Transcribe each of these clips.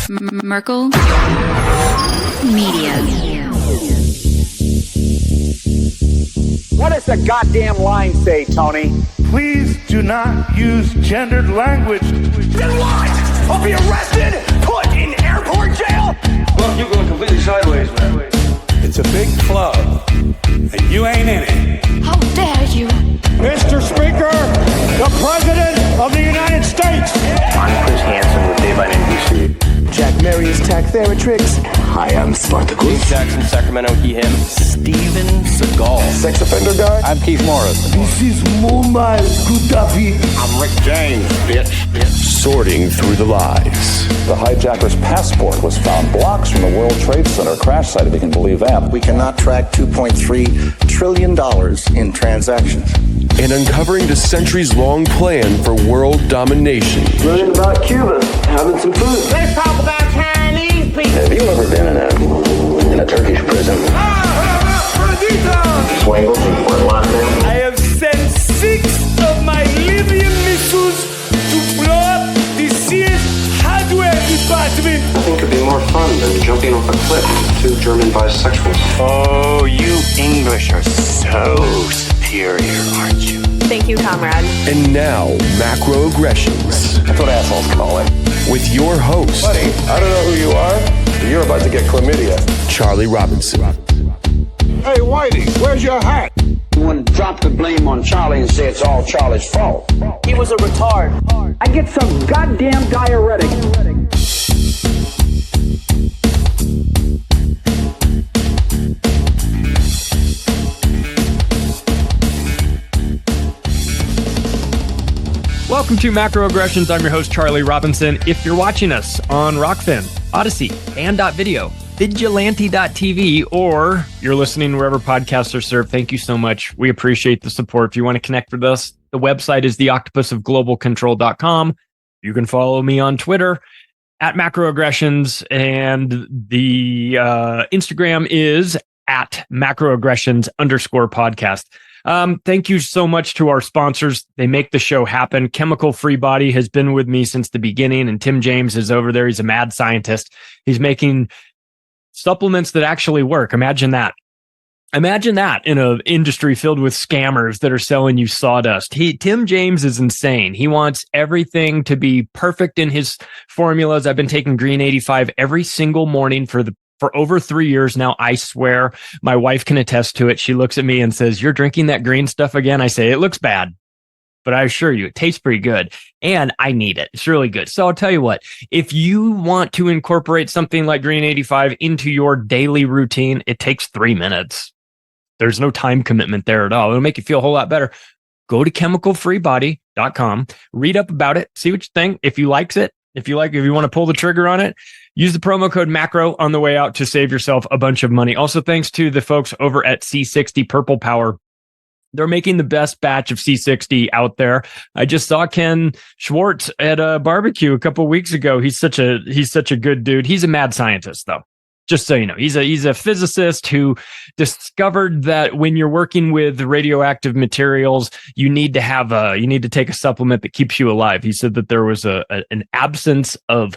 Merkel Media. What does the goddamn line say, Tony? Please do not use gendered language. Then what? I'll be arrested, put in airport jail? Well, you're going completely sideways, man. It's a big club, and you ain't in it. How dare you? Mr. Speaker, the President of the United States. I'm Chris Hansen with Daylight NBC. Jack Marius Tack Theratrix. Hi, I'm Spartacus. Jackson, Sacramento, he, him. Steven Seagal. Sex offender guy. I'm Keith Morris. This is Muammar Gaddafi. I'm Rick James, bitch. Sorting through the lies. The hijacker's passport was found blocks from the World Trade Center crash site, if you can believe that. We cannot track $2.3 trillion in transactions. And uncovering the centuries-long plan for world domination. Learning about Cuba, having some food. Let's talk about Chinese people. Have you ever been in a Turkish prison? Swangles and Fort Lauderdale? I have sent 6 of my Libyan missiles to blow up the Sears hardware department. Nothing could be more fun than jumping off a cliff with 2 German bisexuals. Oh, you English are so superior, aren't you? Thank you, comrade. And now, macroaggressions. That's what assholes call it. With your host, Buddy, I don't know who you are, but you're about to get chlamydia. Charlie Robinson. Hey, Whitey, where's your hat? You want to drop the blame on Charlie and say it's all Charlie's fault. He was a retard. I get some goddamn diuretic. Welcome to Macroaggressions. I'm your host, Charlie Robinson. If you're watching us on Rockfin, Odyssey, Band.video, Vigilante.tv, or you're listening wherever podcasts are served, thank you so much. We appreciate the support. If you want to connect with us, the website is theoctopusofglobalcontrol.com. You can follow me on Twitter at Macroaggressions, and the Instagram is at macroaggressions_podcast. Thank you so much to our sponsors. They make the show happen. Chemical Free Body has been with me since the beginning, and Tim James is over there. He's a mad scientist. He's making supplements that actually work. Imagine that. Imagine that in an industry filled with scammers that are selling you sawdust. Tim James is insane. He wants everything to be perfect in his formulas. I've been taking Green 85 every single morning for over 3 years now. I swear my wife can attest to it. She looks at me and says, "You're drinking that green stuff again?" I say, "It looks bad, but I assure you, it tastes pretty good. And I need it. It's really good." So I'll tell you what, if you want to incorporate something like Green 85 into your daily routine, it takes 3 minutes. There's no time commitment there at all. It'll make you feel a whole lot better. Go to chemicalfreebody.com, read up about it, see what you think. If you like it, if you want to pull the trigger on it, use the promo code MACRO on the way out to save yourself a bunch of money. Also, thanks to the folks over at C60 Purple Power. They're making the best batch of C60 out there. I just saw Ken Schwartz at a barbecue a couple of weeks ago. He's such a good dude. He's a mad scientist, though. Just so you know, he's a physicist who discovered that when you're working with radioactive materials, you need to take a supplement that keeps you alive. He said that there was an absence of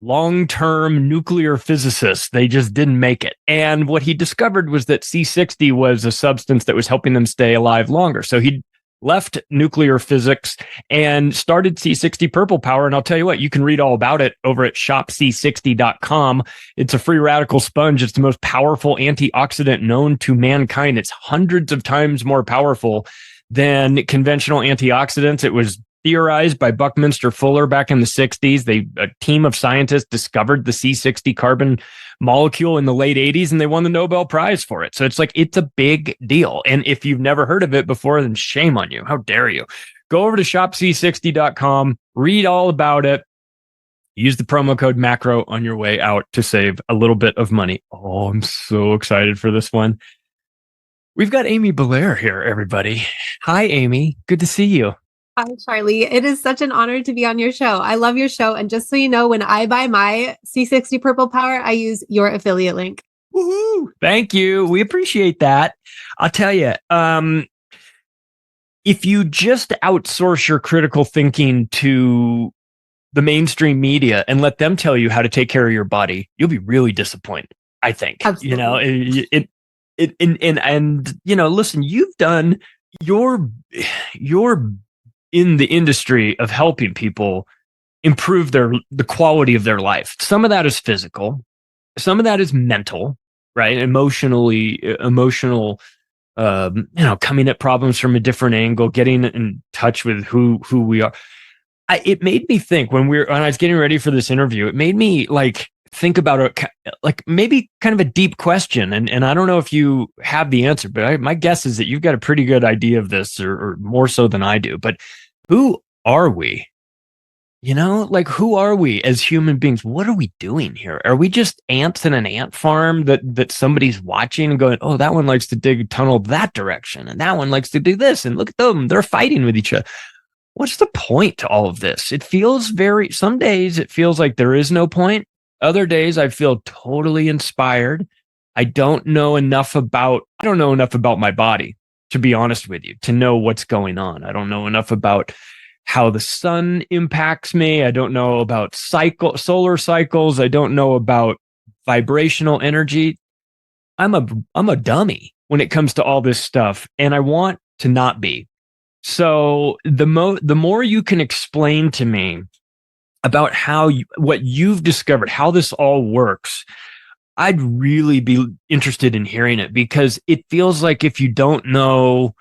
long-term nuclear physicists. They just didn't make it. And what he discovered was that C60 was a substance that was helping them stay alive longer. So he left nuclear physics and started C60 Purple Power. And I'll tell you what, you can read all about it over at shopc60.com. It's a free radical sponge. It's the most powerful antioxidant known to mankind. It's hundreds of times more powerful than conventional antioxidants. It was theorized by Buckminster Fuller back in the 60s. A team of scientists discovered the C60 carbon molecule in the late 80s, and they won the Nobel Prize for it. So it's a big deal. And if you've never heard of it before, then shame on you. How dare you? Go over to shopc60.com, read all about it. Use the promo code MACRO on your way out to save a little bit of money. Oh, I'm so excited for this one. We've got Amy Belair here, everybody. Hi, Amy. Good to see you. Hi, Charlie. It is such an honor to be on your show. I love your show. And just so you know, when I buy my C60 Purple Power, I use your affiliate link. Woohoo! Thank you. We appreciate that. I'll tell you, if you just outsource your critical thinking to the mainstream media and let them tell you how to take care of your body, you'll be really disappointed. I think, Absolutely. you know, and you know, listen, you've done you're in the industry of helping people improve the quality of their life. Some of that is physical, some of that is mental, right? Emotional, you know, coming at problems from a different angle, getting in touch with who we are. It made me think when I was getting ready for this interview, it made me like think about like maybe kind of a deep question. And I don't know if you have the answer, but my guess is that you've got a pretty good idea of this or more so than I do. But who are we? You know, like who are we as human beings? What are we doing here? Are we just ants in an ant farm that somebody's watching and going, oh, that one likes to dig a tunnel that direction, and that one likes to do this, and look at them, they're fighting with each other. What's the point to all of this? It feels some days it feels like there is no point. Other days I feel totally inspired. I don't know enough about my body, to be honest with you, to know what's going on. I don't know enough about how the sun impacts me. I don't know about solar cycles. I don't know about vibrational energy. I'm a dummy when it comes to all this stuff, and I want to not be. So the more you can explain to me about what you've discovered, how this all works, I'd really be interested in hearing it, because it feels like if you don't know,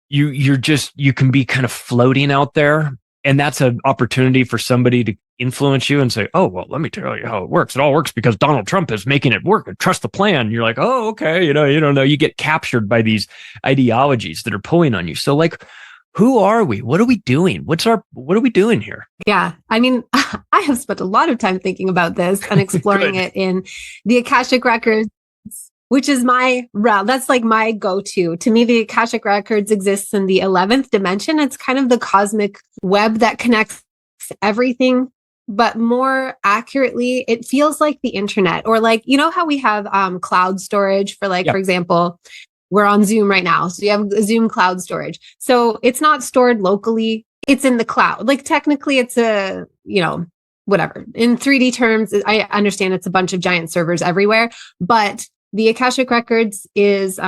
you can be kind of floating out there, and that's an opportunity for somebody to influence you and say, oh, well, let me tell you how it works. It all works because Donald Trump is making it work, and trust the plan. You're like, oh, okay. You don't know. You get captured by these ideologies that are pulling on you. So like, who are we? What are we doing? What are we doing here? Yeah. I mean, I have spent a lot of time thinking about this and exploring it in the Akashic Records, which is my realm. That's like my go-to. To me, the Akashic Records exists in the 11th dimension. It's kind of the cosmic web that connects everything. But more accurately, it feels like the internet, or like, you know how we have cloud storage for like, for example, we're on Zoom right now. So you have Zoom cloud storage. So it's not stored locally. It's in the cloud. Like technically it's whatever. In 3D terms, I understand it's a bunch of giant servers everywhere, but the Akashic Records is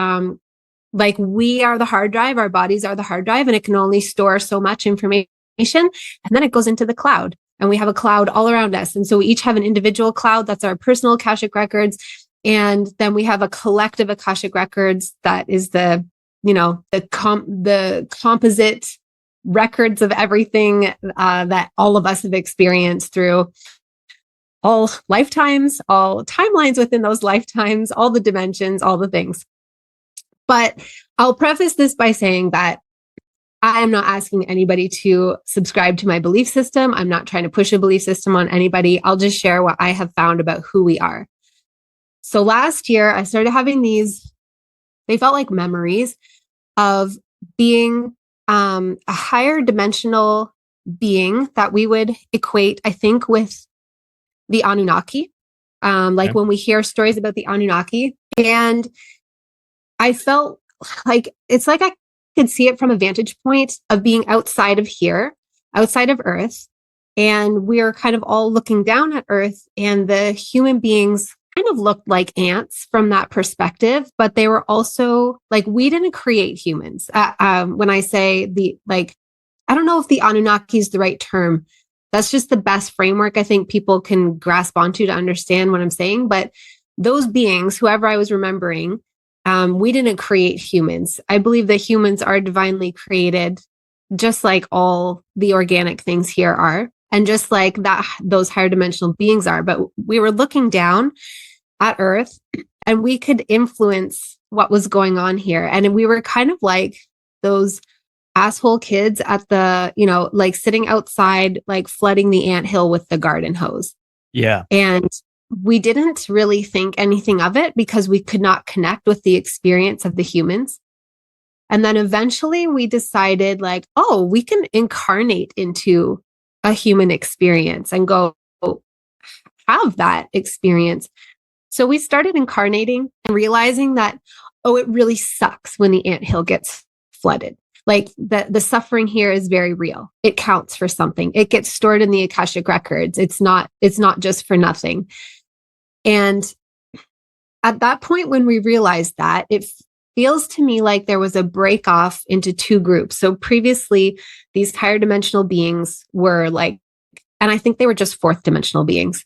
like we are the hard drive, our bodies are the hard drive, and it can only store so much information. And then it goes into the cloud, and we have a cloud all around us. And so we each have an individual cloud. That's our personal Akashic Records. And then we have a collective Akashic Records that is the composite records of everything that all of us have experienced through all lifetimes, all timelines within those lifetimes, all the dimensions, all the things. But I'll preface this by saying that I am not asking anybody to subscribe to my belief system. I'm not trying to push a belief system on anybody. I'll just share what I have found about who we are. So last year, I started having they felt like memories of being a higher dimensional being that we would equate, I think, with the Anunnaki. When we hear stories about the Anunnaki, and I felt like it's like I could see it from a vantage point of being outside of here, outside of Earth. And we are kind of all looking down at Earth, and the human beings kind of looked like ants from that perspective, but they were also like, we didn't create humans. When I say I don't know if the Anunnaki is the right term. That's just the best framework I think people can grasp onto to understand what I'm saying. But those beings, whoever I was remembering, we didn't create humans. I believe that humans are divinely created, just like all the organic things here are, and just like that, those higher dimensional beings are. But we were looking down at Earth, and we could influence what was going on here. And we were kind of like those asshole kids at the, like sitting outside, like flooding the anthill with the garden hose. Yeah. And we didn't really think anything of it because we could not connect with the experience of the humans. And then eventually we decided like, oh, we can incarnate into a human experience and go have that experience. So we started incarnating and realizing that, oh, it really sucks when the anthill gets flooded. Like the suffering here is very real. It counts for something. It gets stored in the Akashic records. It's not just for nothing. And at that point, when we realized that, it feels to me like there was a break off into two groups. So previously, these higher dimensional beings were like, and I think they were just fourth dimensional beings.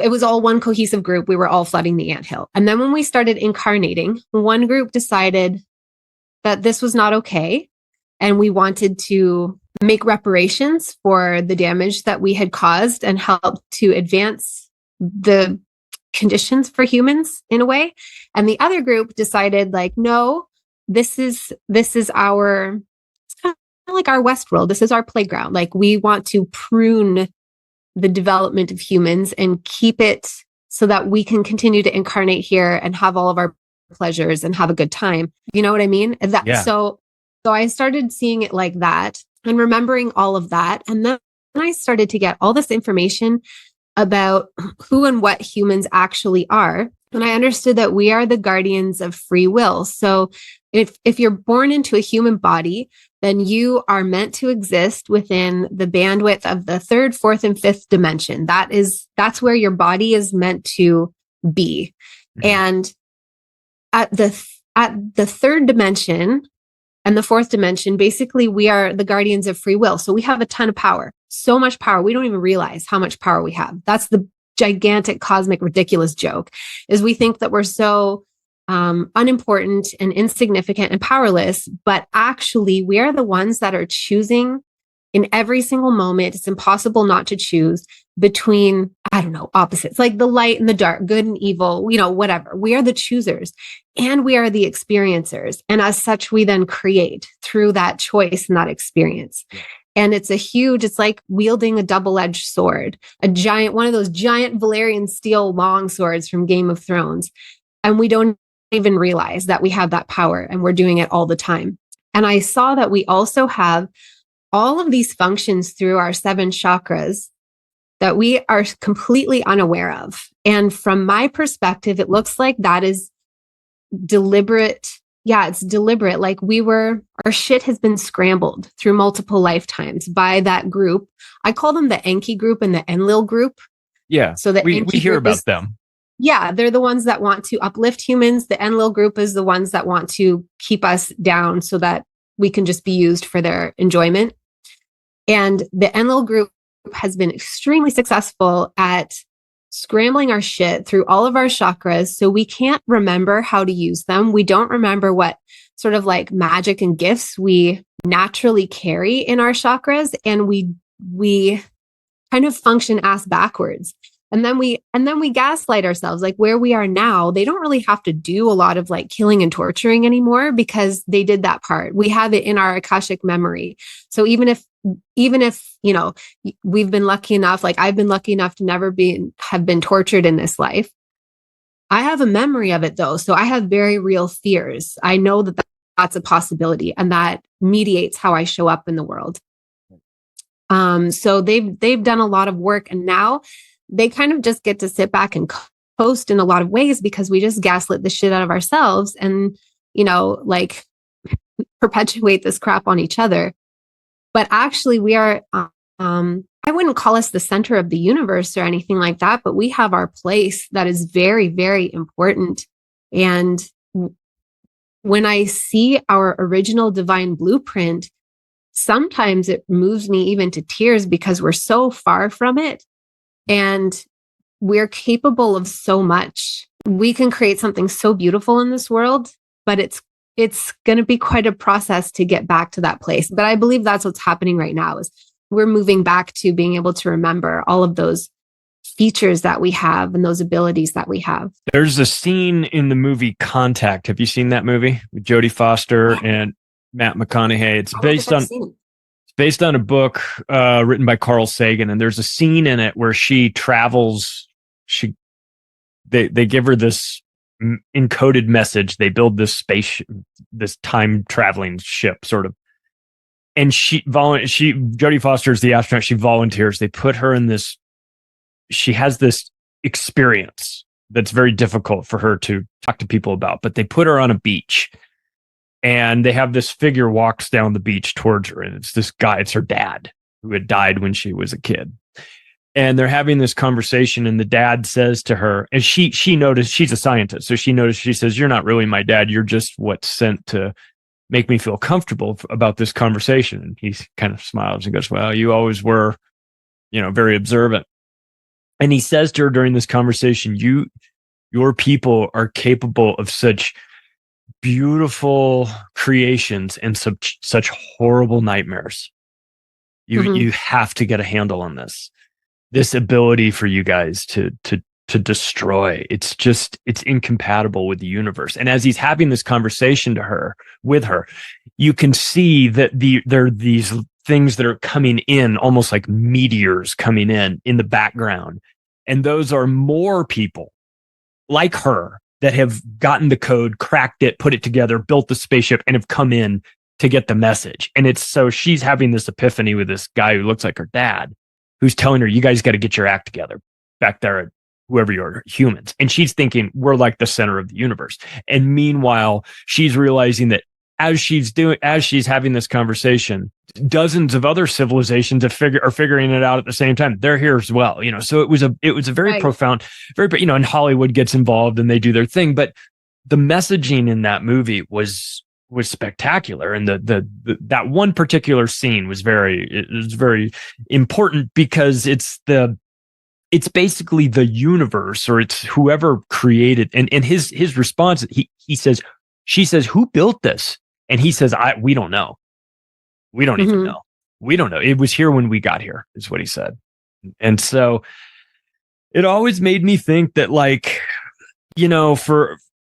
It was all one cohesive group. We were all flooding the anthill. And then when we started incarnating, one group decided that this was not okay. And we wanted to make reparations for the damage that we had caused and help to advance the conditions for humans in a way. And the other group decided like, no, this is our, it's kind of like our Westworld. This is our playground. Like we want to prune the development of humans and keep it so that we can continue to incarnate here and have all of our pleasures and have a good time. You know what I mean? So I started seeing it like that and remembering all of that. And then I started to get all this information about who and what humans actually are. And I understood that we are the guardians of free will. So if you're born into a human body, then you are meant to exist within the bandwidth of the third, fourth, and fifth dimension. That's where your body is meant to be. Mm-hmm. And at the third dimension and the fourth dimension, basically we are the guardians of free will. So we have a ton of power, so much power. We don't even realize how much power we have. That's the gigantic, cosmic, ridiculous joke, is we think that we're so unimportant and insignificant and powerless, but actually we are the ones that are choosing in every single moment. It's impossible not to choose between, I don't know, opposites, like the light and the dark, good and evil, whatever. We are the choosers and we are the experiencers. And as such, we then create through that choice and that experience. And it's like wielding a double-edged sword, one of those giant Valerian steel long swords from Game of Thrones. And we don't even realize that we have that power and we're doing it all the time. And I saw that we also have all of these functions through our 7 chakras that we are completely unaware of. And from my perspective, it looks like that is deliberate. Yeah, it's deliberate. Like our shit has been scrambled through multiple lifetimes by that group. I call them the Enki group and the Enlil group. Yeah. So we hear about them. Yeah, they're the ones that want to uplift humans. The Enlil group is the ones that want to keep us down so that we can just be used for their enjoyment. And the Enlil group has been extremely successful at scrambling our shit through all of our chakras. So we can't remember how to use them. We don't remember what sort of like magic and gifts we naturally carry in our chakras. And we kind of function ass backwards. And then we gaslight ourselves. Like where we are now, they don't really have to do a lot of like killing and torturing anymore because they did that part. We have it in our Akashic memory. So even if we've been lucky enough, like I've been lucky enough to never have been tortured in this life, I have a memory of it though. So I have very real fears. I know that that's a possibility and that mediates how I show up in the world. So they've done a lot of work, and now they kind of just get to sit back and coast in a lot of ways because we just gaslit the shit out of ourselves and, like perpetuate this crap on each other. But actually we are, I wouldn't call us the center of the universe or anything like that, but we have our place that is very, very important. And when I see our original divine blueprint, sometimes it moves me even to tears because we're so far from it. And we're capable of so much. We can create something so beautiful in this world, but it's going to be quite a process to get back to that place. But I believe that's what's happening right now is we're moving back to being able to remember all of those features that we have and those abilities that we have. There's a scene in the movie Contact. Have you seen that movie with Jodie Foster and Matt McConaughey? It's based on a book written by Carl Sagan, and there's a scene in it where she travels. They give her this encoded message. They build this this time traveling ship, sort of. And Jodie Foster is the astronaut. She volunteers. They put her in this. She has this experience that's very difficult for her to talk to people about. But they put her on a beach, And they have this figure walks down the beach towards her, and it's this guy, it's her dad, who had died when she was a kid. And they're having this conversation, and the dad says to her, and she noticed, she's a scientist, so she noticed, she says, "You're not really my dad. You're just what's sent to make me feel comfortable about this conversation." And he kind of smiles and goes, "Well, you always were, very observant." And he says to her during this conversation, your people are capable of such beautiful creations and such horrible nightmares. You have to get a handle on this ability for you guys to destroy. It's incompatible with the universe. And as he's having this conversation with her, you can see that there are these things that are coming in, almost like meteors coming in the background. And those are more people like her that have gotten the code, cracked it, put it together, built the spaceship, and have come in to get the message. And so she's having this epiphany with this guy who looks like her dad, who's telling her, "You guys got to get your act together back there at whoever you are, humans." And she's thinking, we're like the center of the universe. And meanwhile, she's realizing that as she's having this conversation, dozens of other civilizations are figuring it out at the same time. They're here as well, So it was a very profound, and Hollywood gets involved and they do their thing. But the messaging in that movie was spectacular, and that one particular scene was very important, because it's basically the universe, or it's whoever created, and his response, she says, "Who built this?" And he says, "We don't know. We don't even know. We don't know. It was here when we got here," is what he said. And so it always made me think that,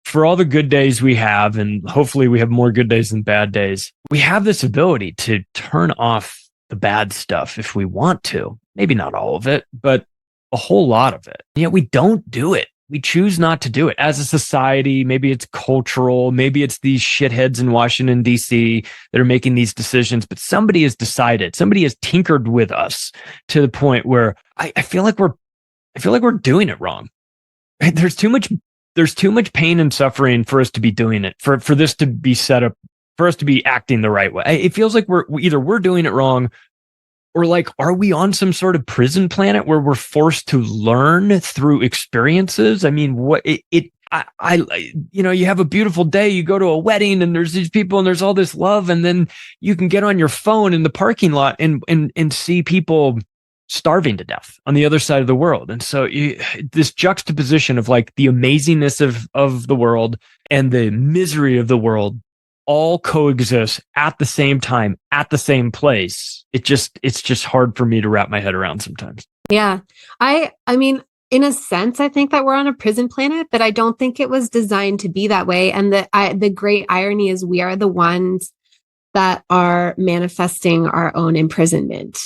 for all the good days we have, and hopefully we have more good days than bad days, we have this ability to turn off the bad stuff if we want to. Maybe not all of it, but a whole lot of it. Yet we don't do it. We choose not to do it as a society. Maybe it's cultural. Maybe it's these shitheads in Washington, D.C. that are making these decisions. But somebody has decided, somebody has tinkered with us to the point where I feel like we're doing it wrong. There's too much pain and suffering for us to be doing it, for this to be set up, for us to be acting the right way. It feels like we're doing it wrong, or are we on some sort of prison planet where we're forced to learn through experiences? I mean, you have a beautiful day, you go to a wedding and there's these people and there's all this love, and then you can get on your phone in the parking lot and see people starving to death on the other side of the world. And so this juxtaposition of the amazingness of the world and the misery of the world all coexist at the same time, at the same place. It's just hard for me to wrap my head around sometimes. Yeah. I mean, in a sense, I think that we're on a prison planet, but I don't think it was designed to be that way. And the great irony is we are the ones that are manifesting our own imprisonment.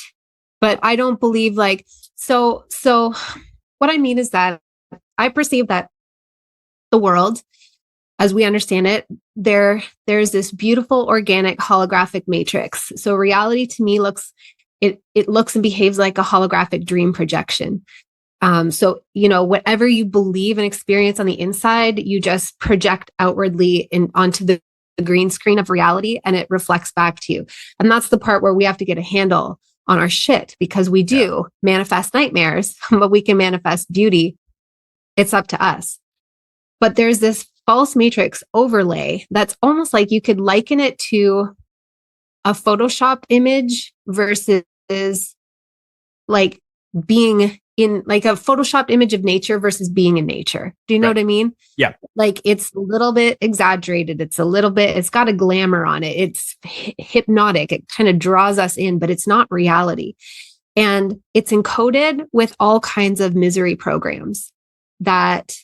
But I don't believe so what I mean is that I perceive that the world, as we understand it, there's this beautiful organic holographic matrix. So reality to me looks and behaves like a holographic dream projection. So whatever you believe and experience on the inside, you just project outwardly onto the green screen of reality, and it reflects back to you. And that's the part where we have to get a handle on our shit, because we do manifest nightmares, but we can manifest beauty. It's up to us. But there's this false matrix overlay that's almost like you could liken it to a Photoshopped image versus being in a Photoshopped image of nature versus being in nature. Do you know what I mean? Yeah. It's a little bit exaggerated. It's got a glamour on it. It's hypnotic. It kind of draws us in, but it's not reality. And it's encoded with all kinds of misery programs that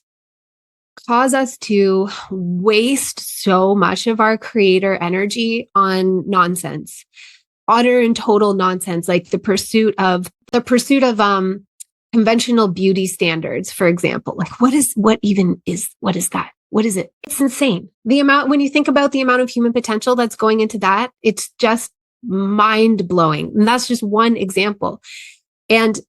cause us to waste so much of our creator energy on nonsense, utter and total nonsense, like the pursuit of conventional beauty standards, for example. What is that? What is it? It's insane. When you think about the amount of human potential that's going into that, it's just mind blowing. And that's just one example. And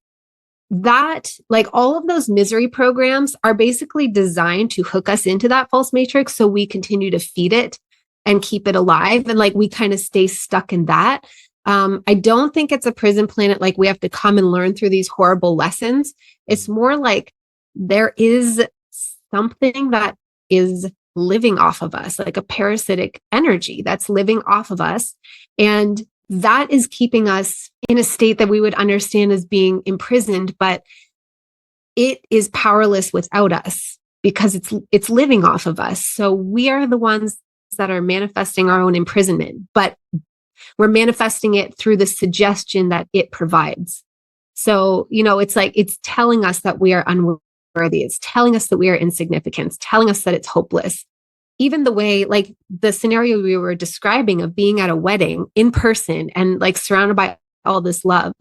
that, all of those misery programs are basically designed to hook us into that false matrix, so we continue to feed it and keep it alive. And like we kind of stay stuck in that. I don't think it's a prison planet. Like we have to come and learn through these horrible lessons. It's more like there is something that is living off of us, like a parasitic energy that's living off of us. And that is keeping us in a state that we would understand as being imprisoned, but it is powerless without us because it's living off of us. So we are the ones that are manifesting our own imprisonment, but we're manifesting it through the suggestion that it provides. So, it's like, it's telling us that we are unworthy. It's telling us that we are insignificant. It's telling us that it's hopeless. Even the way, like the scenario we were describing of being at a wedding in person and like surrounded by all this love,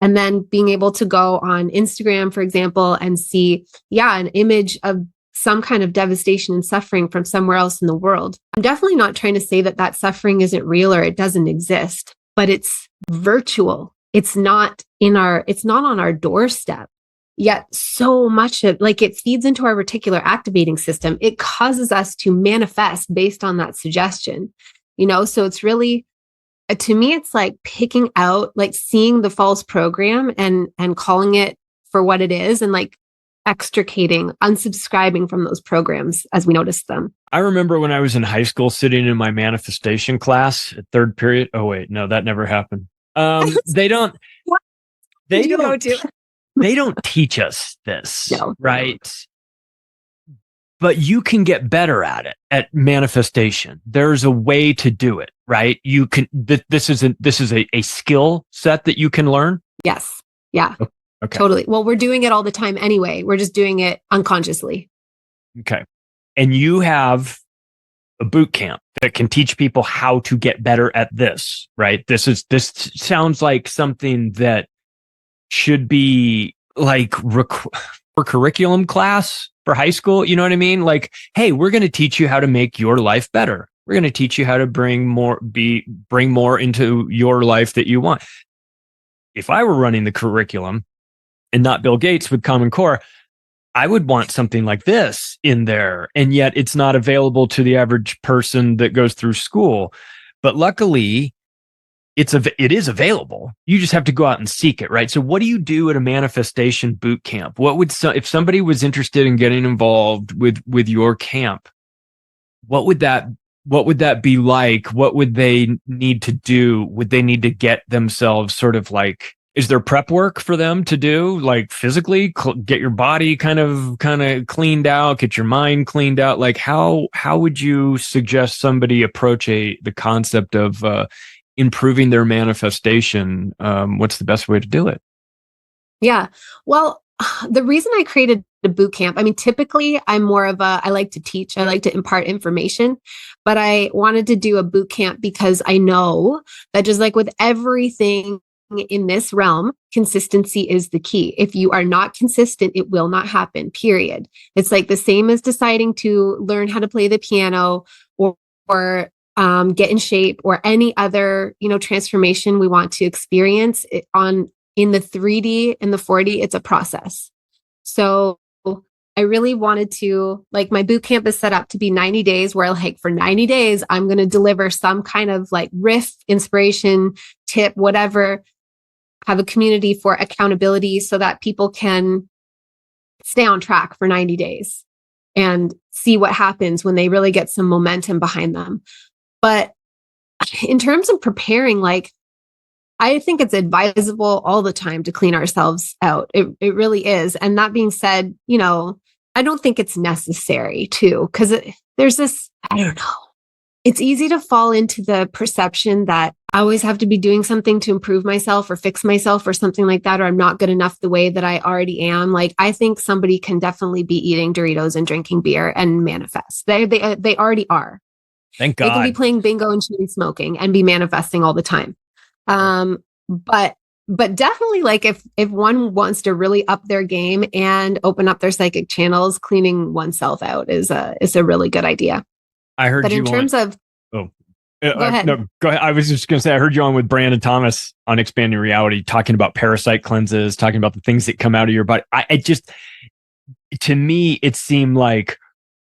and then being able to go on Instagram, for example, and see, an image of some kind of devastation and suffering from somewhere else in the world. I'm definitely not trying to say that that suffering isn't real or it doesn't exist, but it's virtual. It's not on our doorstep. Yet so much of it feeds into our reticular activating system. It causes us to manifest based on that suggestion, so it's really, to me, it's like picking out, like seeing the false program and calling it for what it is and like extricating, unsubscribing from those programs as we notice them. I remember when I was in high school sitting in my manifestation class at third period. Oh, wait, no, that never happened. They don't teach us this, right? But you can get better at it, at manifestation. There's a way to do it, right? You can, this is a skill set that you can learn. Yes. Yeah. Okay. Totally. Well, we're doing it all the time anyway. We're just doing it unconsciously. Okay. And you have a boot camp that can teach people how to get better at this, right? This sounds like something that should be like for curriculum class for high school. You know what I mean? Like, hey, we're going to teach you how to make your life better. We're going to teach you how to bring more into your life that you want. If I were running the curriculum and not Bill Gates with Common Core, I would want something like this in there. And yet it's not available to the average person that goes through school. But luckily, it is available. You just have to go out and seek it, right? So what do you do at a manifestation boot camp? What would if somebody was interested in getting involved with your camp, what would that be like? What would they need to do? Would they need to get themselves sort of like, is there prep work for them to do, like physically get your body kind of cleaned out, get your mind cleaned out? Like how would you suggest somebody approach the concept of improving their manifestation? What's the best way to do it? Yeah. Well, the reason I created the boot camp, I mean, typically I'm more of I like to teach, I like to impart information, but I wanted to do a boot camp because I know that just like with everything in this realm, consistency is the key. If you are not consistent, it will not happen, period. It's like the same as deciding to learn how to play the piano or get in shape or any other, transformation we want to experience in the 3D and the 4D. It's a process. So I really wanted to, like, my boot camp is set up to be 90 days where like for 90 days, I'm going to deliver some kind of like riff, inspiration, tip, whatever, have a community for accountability so that people can stay on track for 90 days and see what happens when they really get some momentum behind them. But in terms of preparing, like, I think it's advisable all the time to clean ourselves out. It really is. And that being said, I don't think it's necessary to, because there's this, I don't know. It's easy to fall into the perception that I always have to be doing something to improve myself or fix myself or something like that, or I'm not good enough the way that I already am. Like, I think somebody can definitely be eating Doritos and drinking beer and manifest. They already are. Thank God. They can be playing bingo and chain smoking and be manifesting all the time. But definitely, like, if one wants to really up their game and open up their psychic channels, cleaning oneself out is a really good idea. I heard but you in terms of go ahead. No, go ahead. I was just going to say, I heard you on with Brandon Thomas on Expanding Reality, talking about parasite cleanses, talking about the things that come out of your body. To me, it seemed like,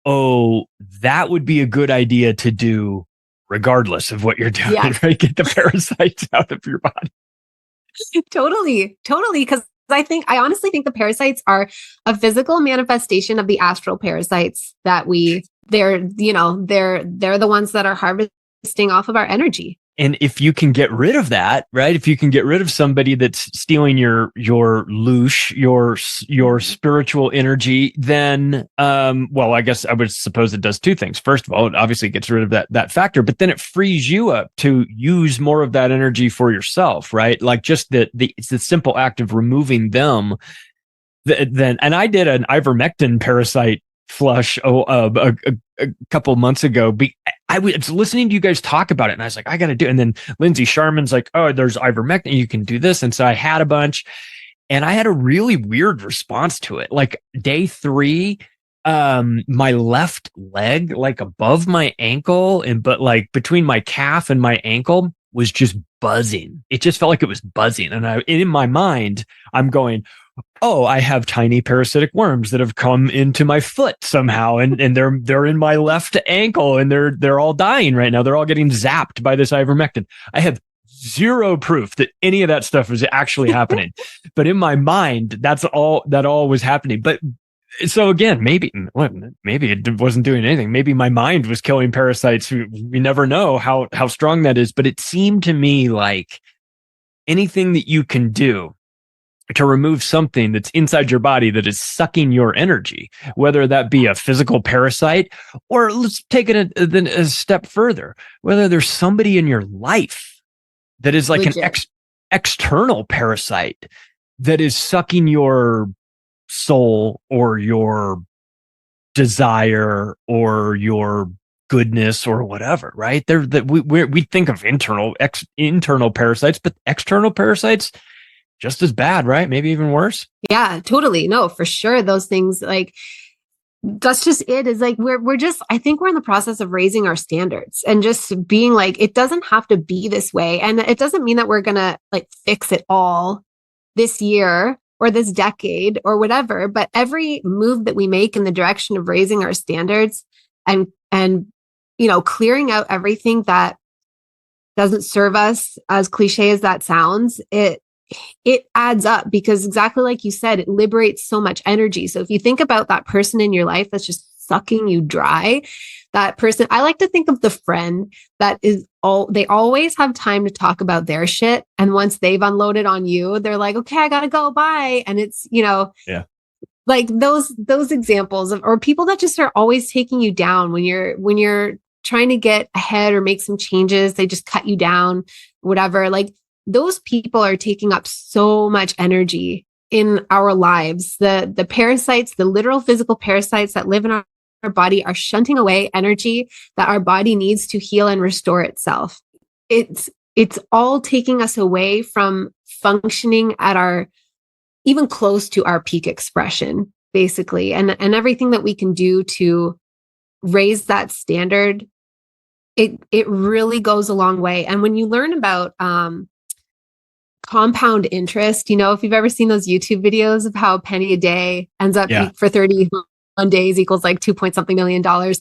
oh, that would be a good idea to do regardless of what you're doing, Yes. right? Get the parasites out of your body. Totally. Because I honestly think the parasites are a physical manifestation of the astral parasites that they're the ones that are harvesting off of our energy. And if you can get rid of that, right? If you can get rid of somebody that's stealing your loosh, your spiritual energy, then, well, I guess I would suppose it does two things. First of all, it obviously gets rid of that factor, but then it frees you up to use more of that energy for yourself, right? Like just it's the simple act of removing them. And I did an ivermectin parasite flush a couple months ago. I was listening to you guys talk about it, and I was like, I got to do it. And then Lindsay Sharman's like, oh, there's ivermectin, you can do this. And so I had a bunch, and I had a really weird response to it. Like day 3, my left leg, like above my ankle, but like between my calf and my ankle, was just buzzing. It just felt like it was buzzing. And in my mind, I'm going, oh, I have tiny parasitic worms that have come into my foot somehow, and they're in my left ankle, and they're all dying right now. They're all getting zapped by this ivermectin. I have zero proof that any of that stuff was actually happening, but in my mind, that all was happening. But so again, maybe it wasn't doing anything. Maybe my mind was killing parasites. We never know how strong that is. But it seemed to me like anything that you can do to remove something that's inside your body that is sucking your energy, whether that be a physical parasite, or let's take it a step further, whether there's somebody in your life that is like an external parasite that is sucking your soul or your desire or your goodness or whatever, right? We think of internal parasites, but external parasites, just as bad, right? Maybe even worse. Yeah, totally. No, for sure. Those things, like, that's just it. Is like I think we're in the process of raising our standards and just being like, it doesn't have to be this way. And it doesn't mean that we're gonna like fix it all this year or this decade or whatever. But every move that we make in the direction of raising our standards and clearing out everything that doesn't serve us, as cliche as that sounds, it adds up, because exactly like you said, it liberates so much energy. So if you think about that person in your life that's just sucking you dry, that person, I like to think of the friend that they always have time to talk about their shit. And once they've unloaded on you, they're like, okay, I gotta go, bye. And it's, like those examples or people that just are always taking you down when you're trying to get ahead or make some changes, they just cut you down, whatever. Like, those people are taking up so much energy in our lives. The parasites, the literal physical parasites that live in our body, are shunting away energy that our body needs to heal and restore itself. It's all taking us away from functioning at our, even close to our peak expression, basically. And everything that we can do to raise that standard, it really goes a long way. And when you learn about, compound interest, if you've ever seen those YouTube videos of how a penny a day ends up for 31 days equals like 2 point something million dollars.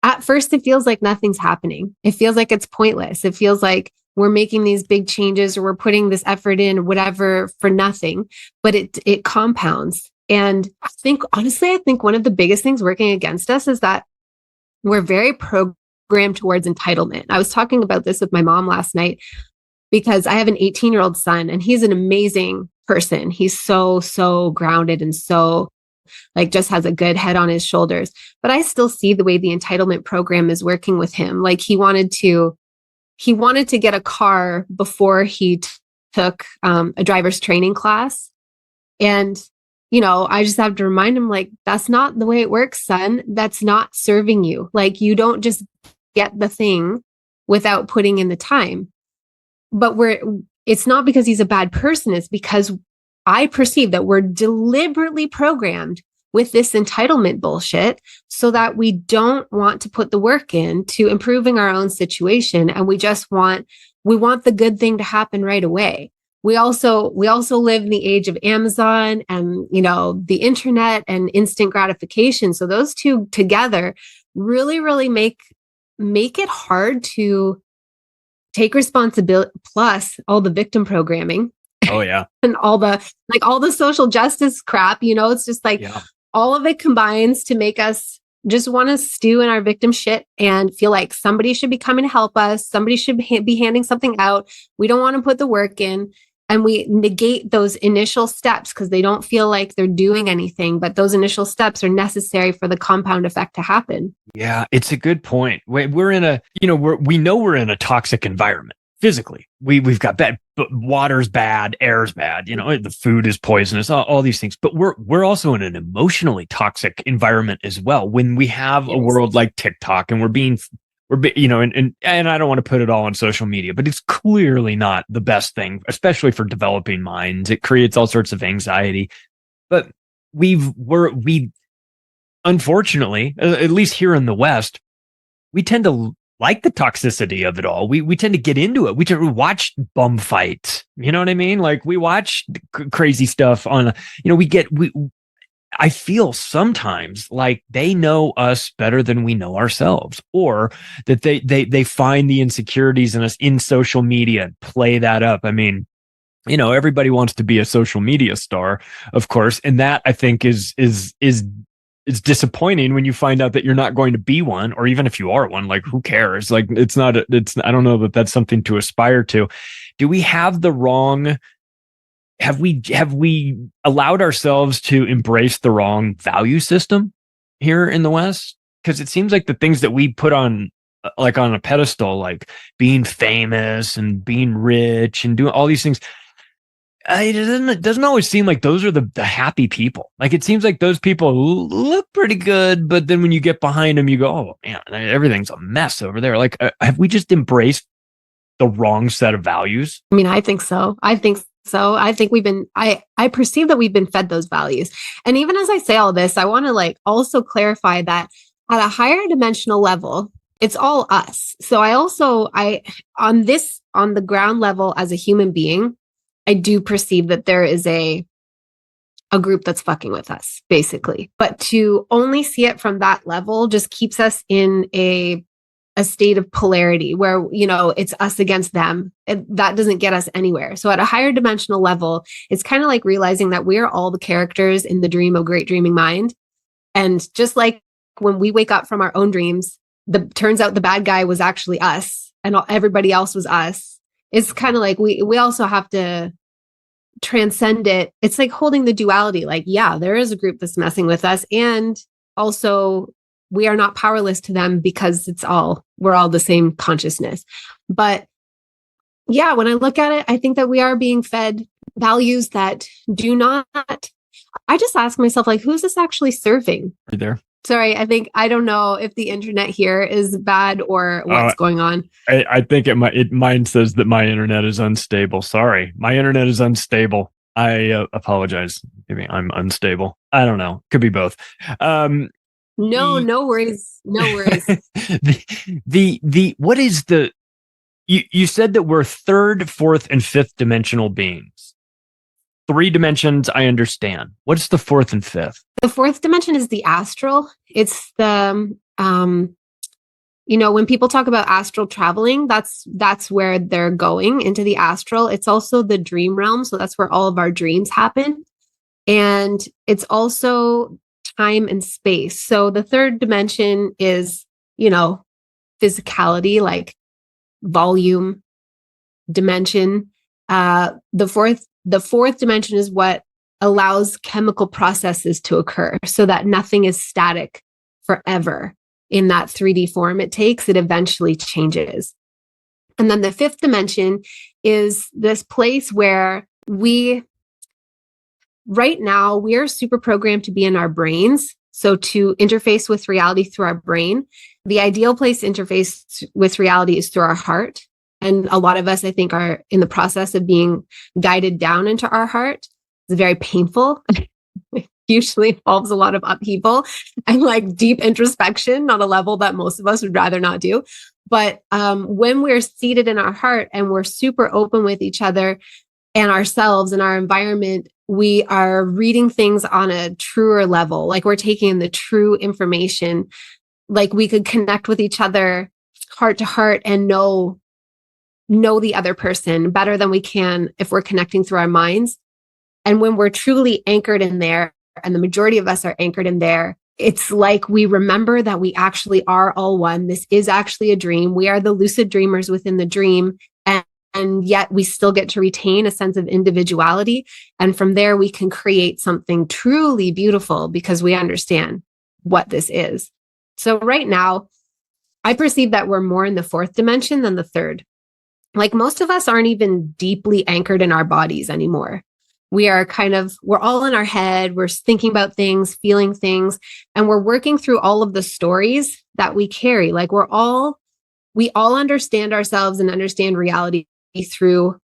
At first, it feels like nothing's happening. It feels like it's pointless. It feels like we're making these big changes or we're putting this effort in, whatever, for nothing, but it compounds. And I think one of the biggest things working against us is that we're very programmed towards entitlement. I was talking about this with my mom last night, because I have an 18-year-old son and he's an amazing person. He's so grounded and so like just has a good head on his shoulders. But I still see the way the entitlement program is working with him. Like he wanted to get a car before he took a driver's training class. And, I just have to remind him, like, that's not the way it works, son. That's not serving you. Like, you don't just get the thing without putting in the time. But it's not because he's a bad person. It's because I perceive that we're deliberately programmed with this entitlement bullshit so that we don't want to put the work in to improving our own situation. And we want the good thing to happen right away. We also live in the age of Amazon and, the internet and instant gratification. So those two together really, really make make it hard to take responsibility, plus all the victim programming. Oh yeah. And all the social justice crap, it's just like all of it combines to make us just want to stew in our victim shit and feel like somebody should be coming to help us. Somebody should be handing something out. We don't want to put the work in. And we negate those initial steps because they don't feel like they're doing anything. But those initial steps are necessary for the compound effect to happen. Yeah, it's a good point. We're in a, we know we're in a toxic environment physically. We've got bad, water's bad, air's bad, the food is poisonous, all these things. But we're also in an emotionally toxic environment as well. When we have a world like TikTok and and I don't want to put it all on social media, but it's clearly not the best thing, especially for developing minds. It creates all sorts of anxiety. But we unfortunately, at least here in the West, we tend to like the toxicity of it all. We tend to get into it. We tend to watch bum fights. You know what I mean? Like we watch crazy stuff on, I feel sometimes like they know us better than we know ourselves, or that they find the insecurities in us in social media and play that up. I mean, everybody wants to be a social media star, of course. And that I think is disappointing when you find out that you're not going to be one, or even if you are one, like who cares? Like I don't know that that's something to aspire to. Do we have the wrong have we allowed ourselves to embrace the wrong value system here in the West? Because it seems like the things that we put on a pedestal, like being famous and being rich and doing all these things, it doesn't always seem like those are the happy people. Like it seems like those people look pretty good, but then when you get behind them, you go, oh man, everything's a mess over there. Like, have we just embraced the wrong set of values? I mean, I think so. I think I perceive that we've been fed those values. And even as I say all this, I want to also clarify that at a higher dimensional level, it's all us. So on the ground level as a human being, I do perceive that there is a group that's fucking with us, basically. But to only see it from that level just keeps us in a state of polarity where, it's us against them. That doesn't get us anywhere. So at a higher dimensional level, it's kind of like realizing that we're all the characters in the dream of great dreaming mind. And just like when we wake up from our own dreams, turns out the bad guy was actually us and everybody else was us. It's kind of like we also have to transcend it. It's like holding the duality. Like, yeah, there is a group that's messing with us. And also we are not powerless to them because we're all the same consciousness. But yeah, when I look at it, I think that we are being fed values that do not, I just ask myself, like, who's this actually serving? Right there. Sorry, I don't know if the internet here is bad or what's going on. I think mine says that my internet is unstable. Sorry, my internet is unstable. I apologize. Maybe I'm unstable. I don't know. Could be both. No worries. No worries. What is you said that we're third, fourth, and fifth dimensional beings. 3 dimensions, I understand. What's the fourth and fifth? The fourth dimension is the astral. It's the, when people talk about astral traveling, that's where they're going, into the astral. It's also the dream realm. So that's where all of our dreams happen. And it's also time and space. So the third dimension is, physicality, like volume, dimension. The fourth dimension is what allows chemical processes to occur so that nothing is static forever in that 3D form it takes. It eventually changes. And then the fifth dimension is this place where right now, we are super programmed to be in our brains. So to interface with reality through our brain, the ideal place to interface with reality is through our heart. And a lot of us, I think, are in the process of being guided down into our heart. It's very painful. It usually involves a lot of upheaval and deep introspection on a level that most of us would rather not do. But when we're seated in our heart and we're super open with each other and ourselves and our environment, we are reading things on a truer level. Like we're taking in the true information. Like we could connect with each other heart to heart and know the other person better than we can if we're connecting through our minds. And when we're truly anchored in there, and the majority of us are anchored in there, it's like we remember that we actually are all one. This is actually a dream. We are the lucid dreamers within the dream. And yet we still get to retain a sense of individuality. And from there, we can create something truly beautiful because we understand what this is. So right now, I perceive that we're more in the fourth dimension than the third. Like most of us aren't even deeply anchored in our bodies anymore. We're all in our head. We're thinking about things, feeling things, and we're working through all of the stories that we carry. Like we all understand ourselves and understand reality through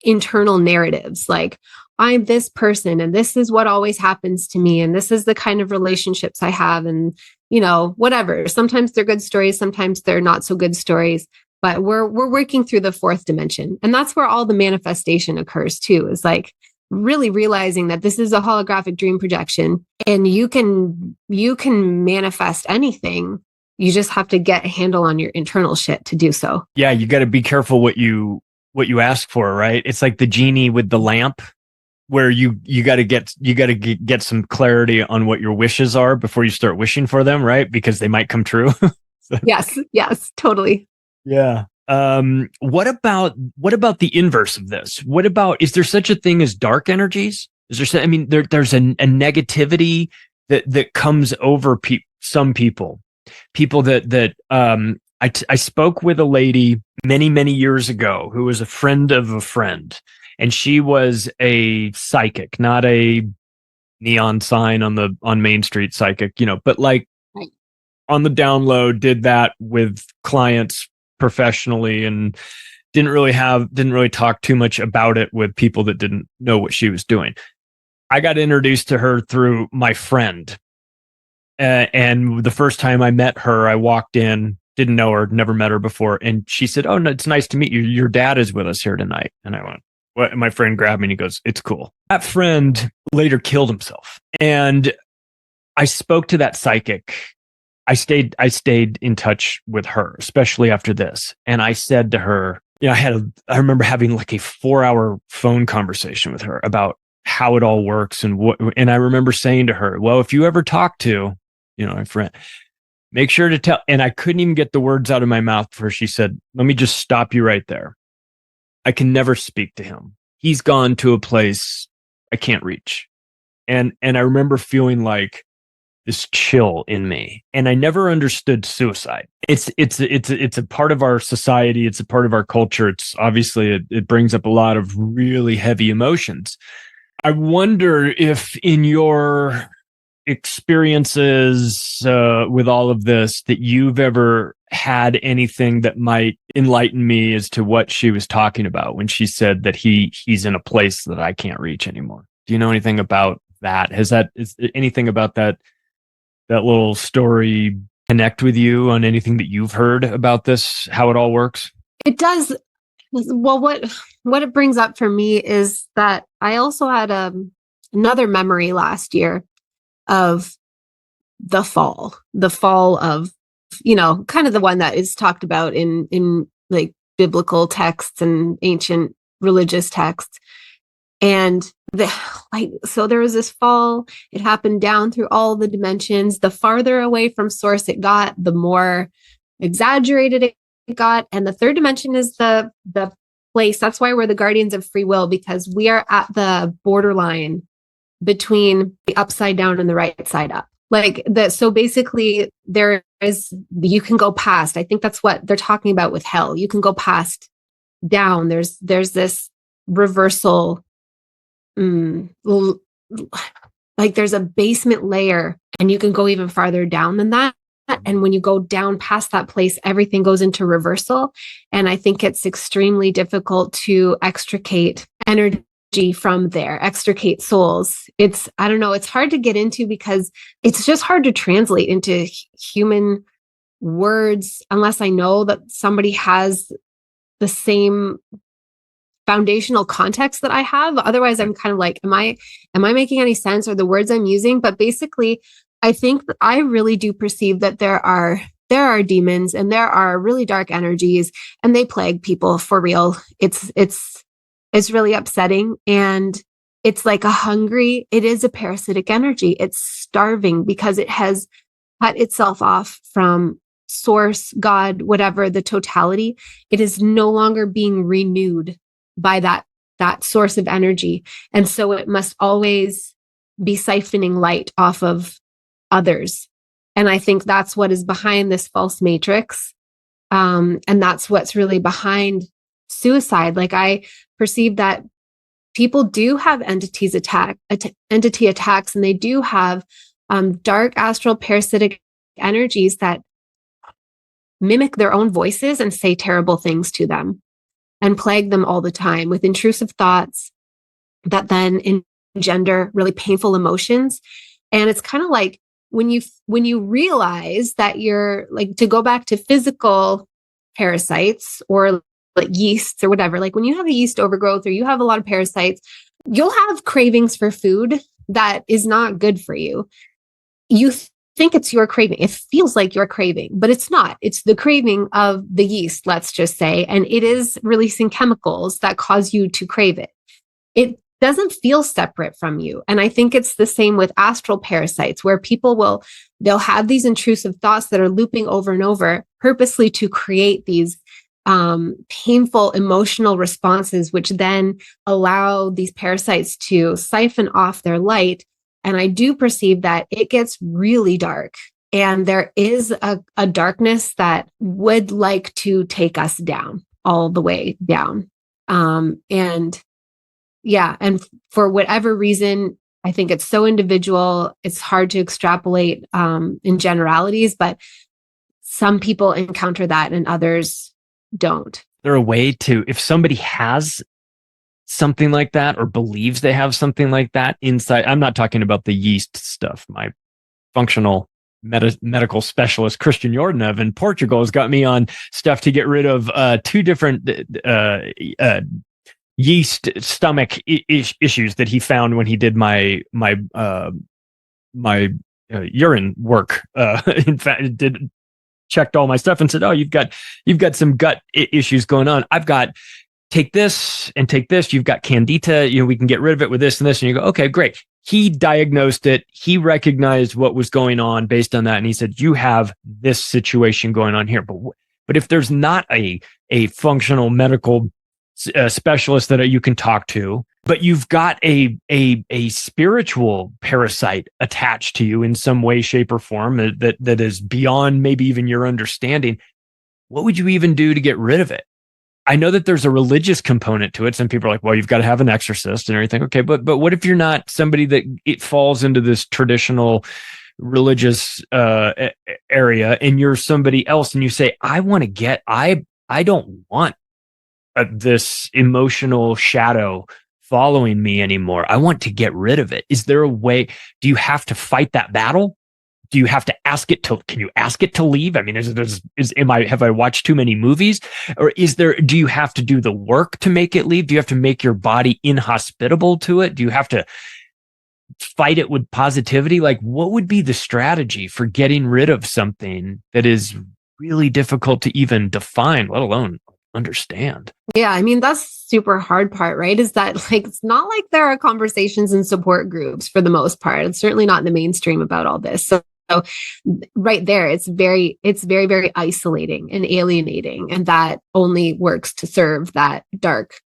internal narratives. Like I'm this person and this is what always happens to me. And this is the kind of relationships I have. And, whatever. Sometimes they're good stories. Sometimes they're not so good stories, but we're working through the fourth dimension. And that's where all the manifestation occurs too, is like really realizing that this is a holographic dream projection and you can manifest anything. You just have to get a handle on your internal shit to do so. Yeah. You got to be careful what you ask for, right? It's like the genie with the lamp, where you got to get some clarity on what your wishes are before you start wishing for them, right? Because they might come true. Yes, totally. Yeah. What about the inverse of this? Is there such a thing as dark energies? There's a negativity that comes over some people that I spoke with a lady many, many years ago who was a friend of a friend, and she was a psychic, not a neon sign on Main Street psychic, but like right. On the down low, did that with clients professionally and didn't really talk too much about it with people that didn't know what she was doing. I got introduced to her through my friend. And the first time I met her, I walked in, didn't know her, never met her before. And she said, "Oh, no, it's nice to meet you. Your dad is with us here tonight." And I went, "What?" And my friend grabbed me and he goes, "It's cool." That friend later killed himself. And I spoke to that psychic. I stayed in touch with her, especially after this. And I said to her, I remember having like a 4-hour phone conversation with her about how it all works and I remember saying to her, "Well, if you ever talk to, my friend, make sure to tell," and I couldn't even get the words out of my mouth before she said, "Let me just stop you right there. I can never speak to him. He's gone to a place I can't reach." And I remember feeling like this chill in me. And I never understood suicide. It's a part of our society. It's a part of our culture. It's obviously, it brings up a lot of really heavy emotions. I wonder if in your experiences with all of this, that you've ever had anything that might enlighten me as to what she was talking about when she said that he's in a place that I can't reach anymore. Do you know anything about that? Is anything about that little story connect with you on anything that you've heard about this, how it all works? It does. Well, what it brings up for me is that I also had another memory last year of the fall of, kind of the one that is talked about in like biblical texts and ancient religious texts. And so there was this fall. It happened down through all the dimensions. The farther away from source it got, the more exaggerated it got. And the third dimension is the place. That's why we're the guardians of free will, because we are at the borderline between the upside down and the right side up. So basically you can go past. I think that's what they're talking about with hell. You can go past down. There's this reversal. Like there's a basement layer and you can go even farther down than that. And when you go down past that place, everything goes into reversal. And I think it's extremely difficult to extricate energy from there, extricate souls. It's hard to get into because it's just hard to translate into human words unless I know that somebody has the same foundational context that I have. Otherwise, I'm kind of like, am I making any sense, or the words I'm using? But basically, I think that I really do perceive that there are there are demons and there are really dark energies, and they plague people for real. It's really upsetting. And it's like it is a parasitic energy. It's starving because it has cut itself off from source, God, whatever, the totality. It is no longer being renewed by that source of energy. And so it must always be siphoning light off of others. And I think that's what is behind this false matrix. And that's what's really behind suicide. Like, I perceive that people do have entity attacks, and they do have dark astral parasitic energies that mimic their own voices and say terrible things to them and plague them all the time with intrusive thoughts that then engender really painful emotions. And it's kind of like when you realize that you're like, to go back to physical parasites or like yeasts or whatever, like when you have a yeast overgrowth or you have a lot of parasites, you'll have cravings for food that is not good for you. You think it's your craving. It feels like your craving, but it's not. It's the craving of the yeast, let's just say. And it is releasing chemicals that cause you to crave it. It doesn't feel separate from you. And I think it's the same with astral parasites, where they'll have these intrusive thoughts that are looping over and over purposely to create these painful emotional responses, which then allow these parasites to siphon off their light. And I do perceive that it gets really dark, and there is a darkness that would like to take us down, all the way down. And for whatever reason, I think it's so individual. It's hard to extrapolate in generalities, but some people encounter that and others don't. Is there a way to, if somebody has something like that or believes they have something like that inside, I'm not talking about the yeast stuff. My functional medical specialist, Christian Jordanov in Portugal, has got me on stuff to get rid of 2 different yeast stomach issues that he found when he did my urine work. In fact, checked all my stuff and said, "Oh, you've got some gut issues going on. I've got take this and take this. You've got candida. We can get rid of it with this and this." And you go, "Okay, great." He diagnosed it. He recognized what was going on based on that, and he said, "You have this situation going on here." But if there's not a functional medical specialist that you can talk to, but you've got a spiritual parasite attached to you in some way, shape, or form that is beyond maybe even your understanding, what would you even do to get rid of it? I know that there's a religious component to it. Some people are like, well, you've got to have an exorcist and everything. Okay, but what if you're not somebody that it falls into this traditional religious area, and you're somebody else, and you say, I don't want this emotional shadow following me anymore. I want to get rid of it. Is there a way? Do you have to fight that battle? Do you have to can you ask it to leave? I mean, have I watched too many movies? Or do you have to do the work to make it leave? Do you have to make your body inhospitable to it? Do you have to fight it with positivity? Like, what would be the strategy for getting rid of something that is really difficult to even define, let alone understand? Yeah, I mean, that's super hard part, right? Is that like, it's not like there are conversations and support groups for the most part. It's certainly not in the mainstream about all this. So right there, it's very, very isolating and alienating. And that only works to serve that dark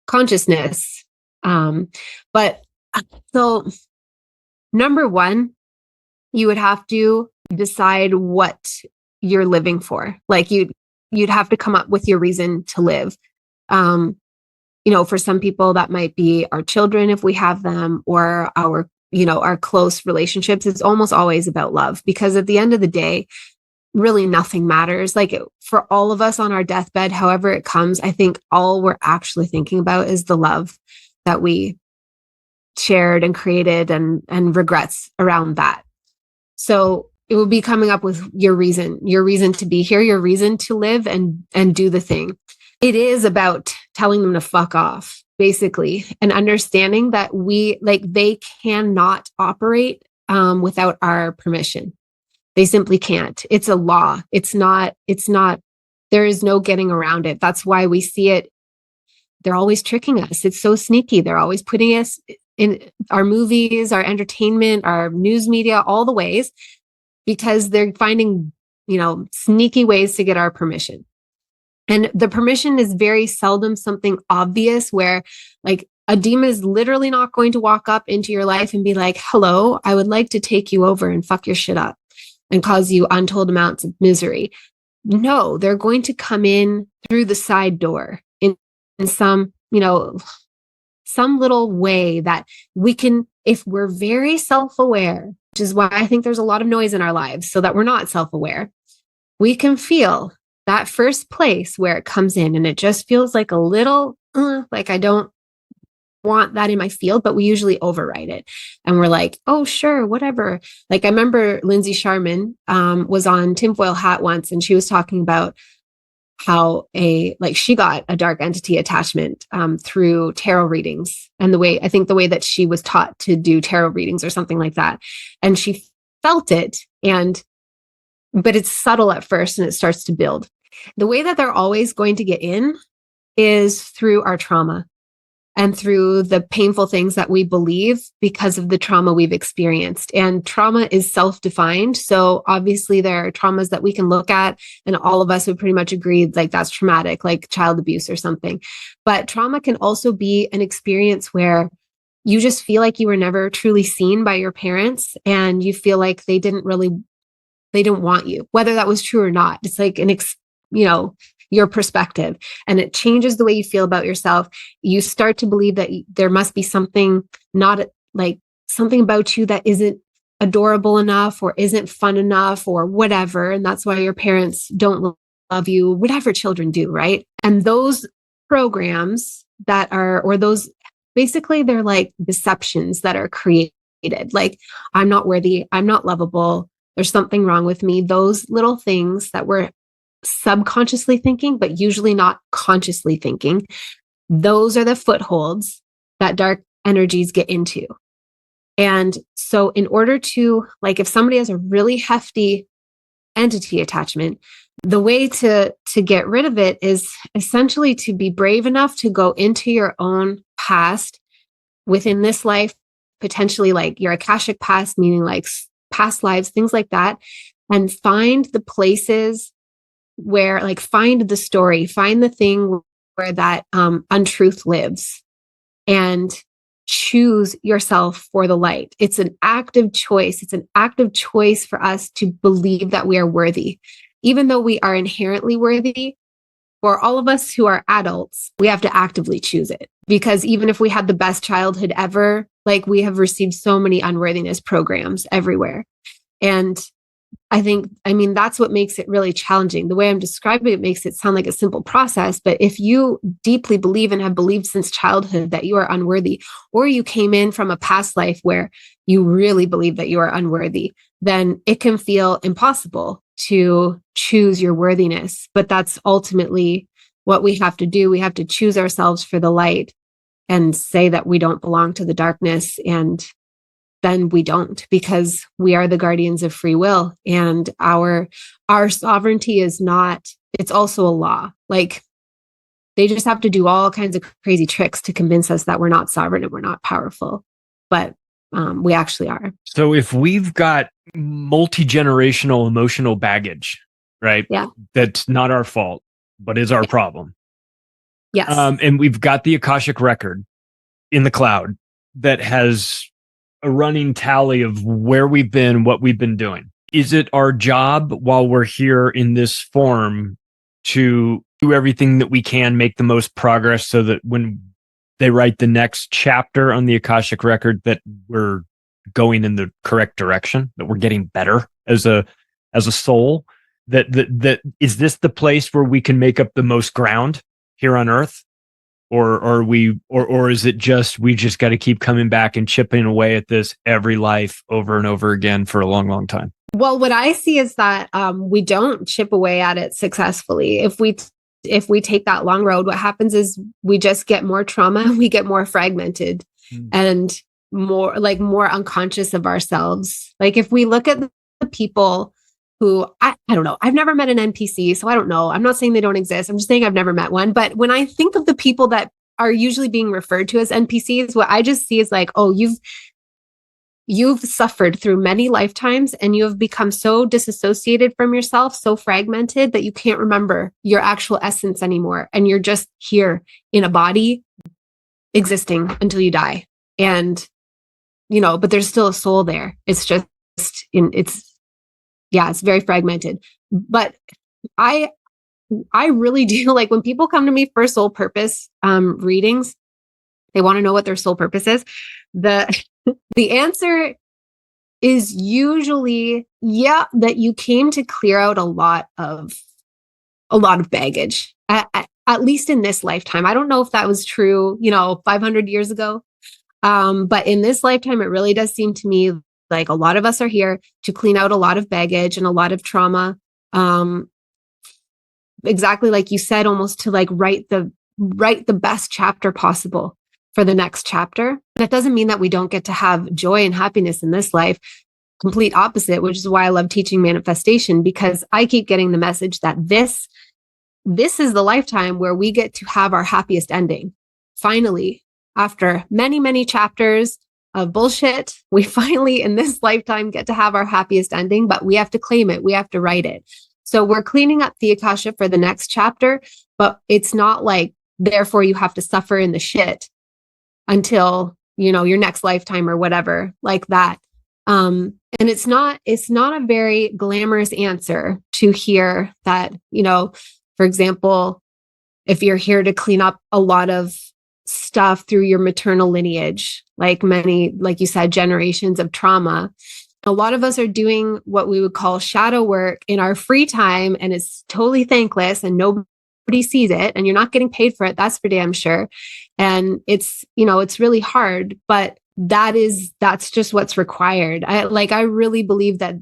consciousness. But so number one, you would have to decide what you're living for. Like you'd have to come up with your reason to live. For some people that might be our children, if we have them, or our close relationships. It's almost always about love, because at the end of the day, really nothing matters. Like for all of us on our deathbed, however it comes, I think all we're actually thinking about is the love that we shared and created, and regrets around that. So it will be coming up with your reason to be here, your reason to live and do the thing. It is about telling them to fuck off, basically, and understanding that they cannot operate without our permission. They simply can't. It's a law. It's not, there is no getting around it. That's why we see it. They're always tricking us. It's so sneaky. They're always putting us in our movies, our entertainment, our news media, all the ways, because they're finding, sneaky ways to get our permission. And the permission is very seldom something obvious where like a demon is literally not going to walk up into your life and be like, hello, I would like to take you over and fuck your shit up and cause you untold amounts of misery. No, they're going to come in through the side door in some, some little way that we can, if we're very self-aware, which is why I think there's a lot of noise in our lives so that we're not self-aware, we can feel that first place where it comes in and it just feels like a little, like I don't want that in my field, but we usually override it. And we're like, oh, sure, whatever. Like I remember Lindsay Sharman was on Tinfoil Hat once, and she was talking about how she got a dark entity attachment through tarot readings, and the way that she was taught to do tarot readings or something like that. And she felt it, but it's subtle at first and it starts to build. The way that they're always going to get in is through our trauma and through the painful things that we believe because of the trauma we've experienced. And trauma is self-defined. So obviously there are traumas that we can look at and all of us would pretty much agree like that's traumatic, like child abuse or something. But trauma can also be an experience where you just feel like you were never truly seen by your parents and you feel like they didn't want you, whether that was true or not. It's like your perspective, and it changes the way you feel about yourself. You start to believe that there must be something something about you that isn't adorable enough or isn't fun enough or whatever. And that's why your parents don't love you, whatever children do. Right. And those programs basically they're like deceptions that are created. Like, I'm not worthy. I'm not lovable. There's something wrong with me. Those little things that we're subconsciously thinking, but usually not consciously thinking, those are the footholds that dark energies get into. And so in order to, if somebody has a really hefty entity attachment, the way to get rid of it is essentially to be brave enough to go into your own past within this life, potentially like your Akashic past, meaning like past lives, things like that, and find the places where find the story, find the thing where that untruth lives and choose yourself for the light. It's an active choice. It's an active choice for us to believe that we are worthy. Even though we are inherently worthy, for all of us who are adults, we have to actively choose it. Because even if we had the best childhood ever, we have received so many unworthiness programs everywhere. And that's what makes it really challenging. The way I'm describing it makes it sound like a simple process, but if you deeply believe and have believed since childhood that you are unworthy, or you came in from a past life where you really believe that you are unworthy, then it can feel impossible to choose your worthiness. But that's ultimately what we have to do. We have to choose ourselves for the light and say that we don't belong to the darkness, and then we don't, because we are the guardians of free will, and our sovereignty is not, it's also a law. They just have to do all kinds of crazy tricks to convince us that we're not sovereign and we're not powerful, but we actually are. So if we've got multi-generational emotional baggage, right? Yeah. That's not our fault, but is our problem. Yes. And we've got the Akashic record in the cloud that has a running tally of where we've been, what we've been doing. Is it our job while we're here in this form to do everything that we can, make the most progress so that when they write the next chapter on the Akashic record that we're going in the correct direction, that we're getting better as a soul? That is this the place where we can make up the most ground here on Earth? Or is it just we just got to keep coming back and chipping away at this every life over and over again for a long, long time? Well, what I see is that we don't chip away at it successfully. If we take that long road, what happens is we just get more trauma, we get more fragmented and more unconscious of ourselves. If we look at the people who I don't know. I've never met an NPC, so I don't know. I'm not saying they don't exist. I'm just saying I've never met one. But when I think of the people that are usually being referred to as NPCs, what I just see is like, oh, you've suffered through many lifetimes and you have become so disassociated from yourself, so fragmented that you can't remember your actual essence anymore. And you're just here in a body existing until you die. And, but there's still a soul there. It's just, it's very fragmented. But I really do like when people come to me for soul purpose readings, they want to know what their soul purpose is. The answer is usually, that you came to clear out a lot of baggage, at least in this lifetime. I don't know if that was true, 500 years ago. But in this lifetime, it really does seem to me like a lot of us are here to clean out a lot of baggage and a lot of trauma. Exactly like you said, almost to like write the best chapter possible for the next chapter. That doesn't mean that we don't get to have joy and happiness in this life. Complete opposite, which is why I love teaching manifestation, because I keep getting the message that this is the lifetime where we get to have our happiest ending. Finally, after many, many chapters of bullshit, we finally in this lifetime get to have our happiest ending, but we have to claim it. We have to write it. So we're cleaning up the Akasha for the next chapter, but it's not like, therefore you have to suffer in the shit until, your next lifetime or whatever like that. And it's not a very glamorous answer to hear that, for example, if you're here to clean up a lot of stuff through your maternal lineage, like you said, generations of trauma, a lot of us are doing what we would call shadow work in our free time, and it's totally thankless and nobody sees it, and you're not getting paid for it. That's for damn sure. And it's really hard, but that's just what's required. I really believe that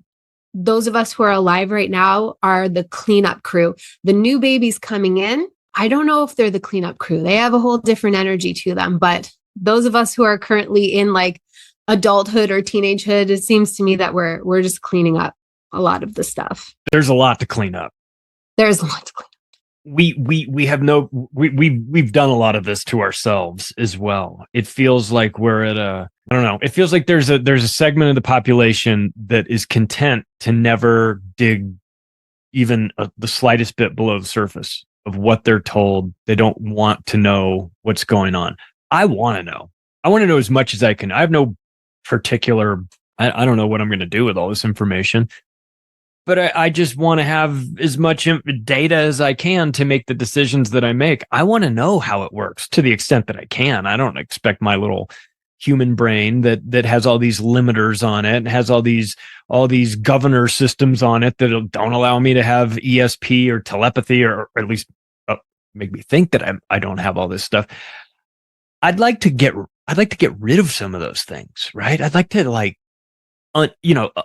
those of us who are alive right now are the cleanup crew. The new babies coming in, I don't know if they're the cleanup crew. They have a whole different energy to them, but those of us who are currently in like adulthood or teenagehood, it seems to me that we're just cleaning up a lot of the stuff. There's a lot to clean up. There's a lot to clean up. We've done a lot of this to ourselves as well. It feels like we're at I don't know. It feels like there's a segment of the population that is content to never dig even the slightest bit below the surface of what they're told. They don't want to know what's going on. I want to know. I want to know as much as I can. I have no particular, I don't know what I'm going to do with all this information, but I just want to have as much data as I can to make the decisions that I make. I want to know how it works to the extent that I can. I don't expect my little human brain that has all these limiters on it and has all these governor systems on it that don't allow me to have ESP or telepathy, or at least make me think that I don't have all this stuff. I'd like to get rid of some of those things, right? I'd like to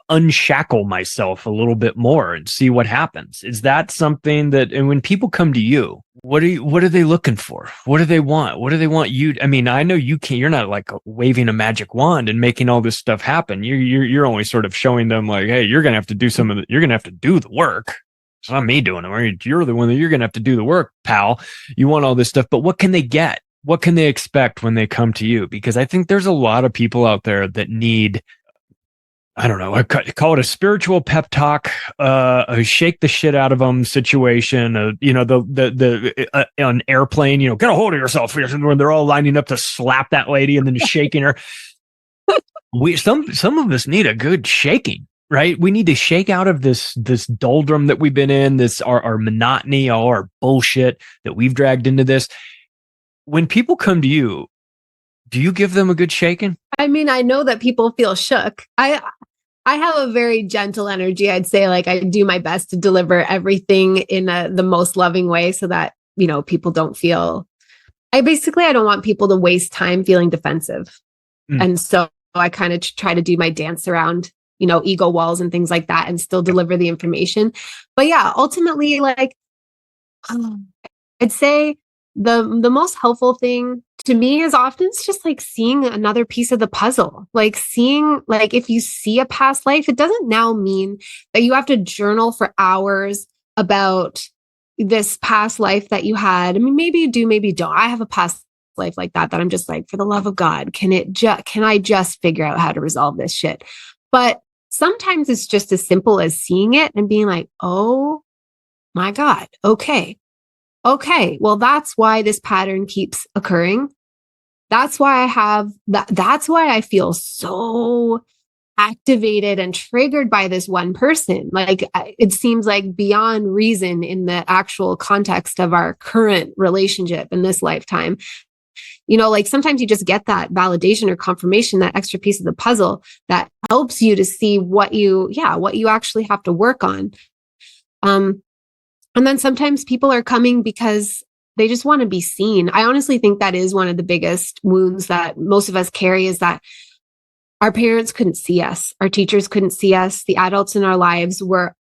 unshackle myself a little bit more and see what happens. Is that something that, and when people come to you, what are they looking for? What do they want? What do they want you? I mean, I know you're not like waving a magic wand and making all this stuff happen. You're only sort of showing them like, hey, you're going to have to do you're going to have to do the work. It's not me doing it. You're the one that you're going to have to do the work, pal. You want all this stuff, but what can they get? What can they expect when they come to you? Because I think there's a lot of people out there that need, I don't know, I call it a spiritual pep talk, a shake the shit out of them situation, an airplane, get a hold of yourself when they're all lining up to slap that lady and then shaking her. Some of us need a good shaking, right? We need to shake out of this doldrum that we've been in, our monotony, all our bullshit that we've dragged into this. When people come to you, do you give them a good shaking? I mean, I know that people feel shook. I have a very gentle energy. I'd say like I do my best to deliver everything in the most loving way so that, people don't feel, I don't want people to waste time feeling defensive. And so I kind of try to do my dance around, ego walls and things like that and still deliver the information. But yeah, ultimately, like, I'd say the most helpful thing to me is often it's just like seeing another piece of the puzzle. Like seeing, like if you see a past life, it doesn't now mean that you have to journal for hours about this past life that you had. I mean, maybe you do, maybe you don't. I have a past life like that I'm just like, for the love of God, can I just figure out how to resolve this shit? But sometimes it's just as simple as seeing it and being like, oh my God, okay, well, that's why this pattern keeps occurring. That's why I have that. That's why I feel so activated and triggered by this one person. Like it seems like beyond reason in the actual context of our current relationship in this lifetime. You know, like sometimes you just get that validation or confirmation, that extra piece of the puzzle that helps you to see what you actually have to work on. And then sometimes people are coming because they just want to be seen. I honestly think that is one of the biggest wounds that most of us carry, is that our parents couldn't see us. Our teachers couldn't see us. The adults in our lives were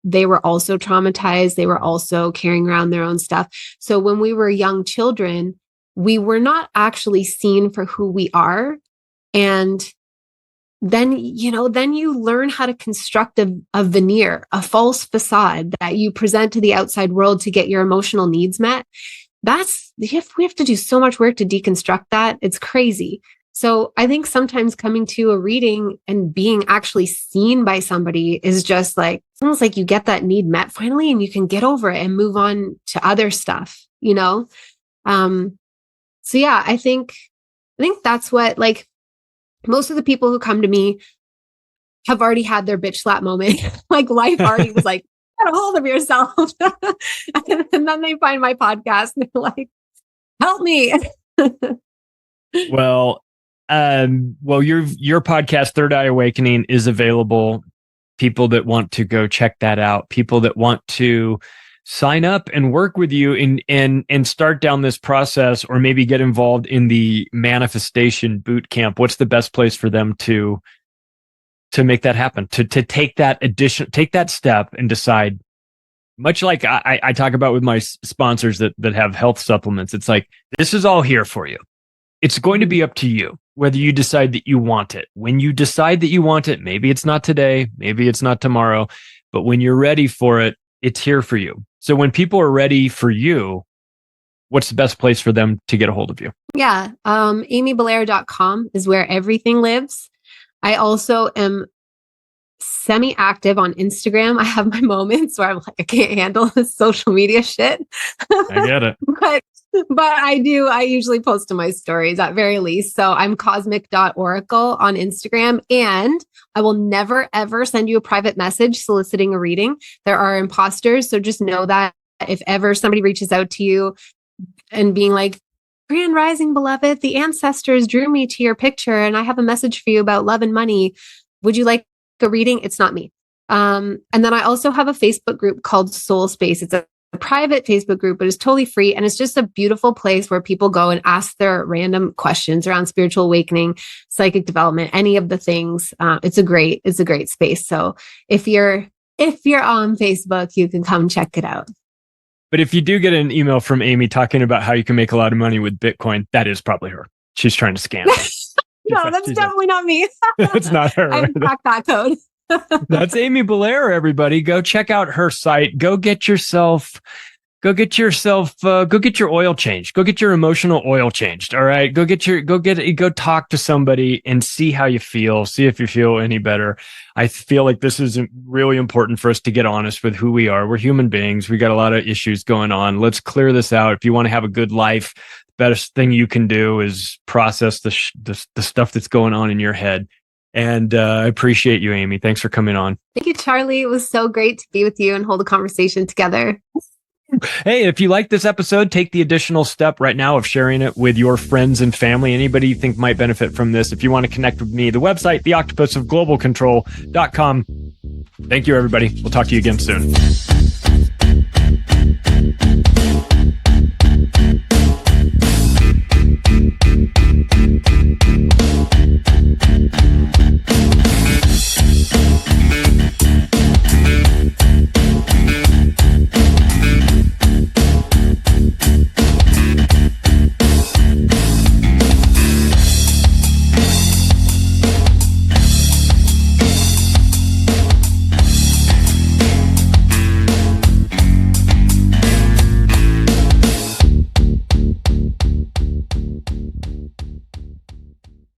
also traumatized. They were also carrying around their own stuff. So when we were young children, we were not actually seen for who we are. And then you learn how to construct a veneer, a false facade that you present to the outside world to get your emotional needs met. We have to do so much work to deconstruct that. It's crazy. So I think sometimes coming to a reading and being actually seen by somebody is just like, it's almost like you get that need met finally and you can get over it and move on to other stuff, you know? So yeah, I think that's what, like, most of the people who come to me have already had their bitch slap moment. Like life already was like, get a hold of yourself. And then they find my podcast and they're like, help me. Well, your podcast, Third Eye Awakening, is available. People that want to go check that out, people that want to sign up and work with you and start down this process, or maybe get involved in the manifestation boot camp. What's the best place for them to make that happen? To take that step and decide, much like I talk about with my sponsors that have health supplements. It's like, this is all here for you. It's going to be up to you whether you decide that you want it. When you decide that you want it, maybe it's not today, maybe it's not tomorrow, but when you're ready for it, it's here for you. So when people are ready for you, what's the best place for them to get a hold of you? Yeah. amybelair.com is where everything lives. I also am semi-active on Instagram. I have my moments where I'm like, I can't handle this social media shit. I get it. But I usually post to my stories at very least. So I'm cosmic.oracle on Instagram, and I will never, ever send you a private message soliciting a reading. There are imposters. So just know that if ever somebody reaches out to you and being like, Grand Rising, beloved, the ancestors drew me to your picture and I have a message for you about love and money. Would you like a reading? It's not me. And then I also have a Facebook group called Soul Space. It's a private Facebook group, but it's totally free. And it's just a beautiful place where people go and ask their random questions around spiritual awakening, psychic development, any of the things. It's a great space. So if you're on Facebook, you can come check it out. But if you do get an email from Amy talking about how you can make a lot of money with Bitcoin, that is probably her. She's trying to scam. No, that's definitely not me. That's not her. I cracked that code. That's Amy Belair, everybody. Go check out her site. Go get your oil changed. Go get your emotional oil changed. All right. Go talk to somebody and see how you feel. See if you feel any better. I feel like this is really important for us to get honest with who we are. We're human beings. We got a lot of issues going on. Let's clear this out. If you want to have a good life, the best thing you can do is process the stuff that's going on in your head. And I appreciate you, Amy. Thanks for coming on. Thank you, Charlie. It was so great to be with you and hold a conversation together. Hey, if you like this episode, take the additional step right now of sharing it with your friends and family, anybody you think might benefit from this. If you want to connect with me, the website, theoctopusofglobalcontrol.com. Thank you, everybody. We'll talk to you again soon.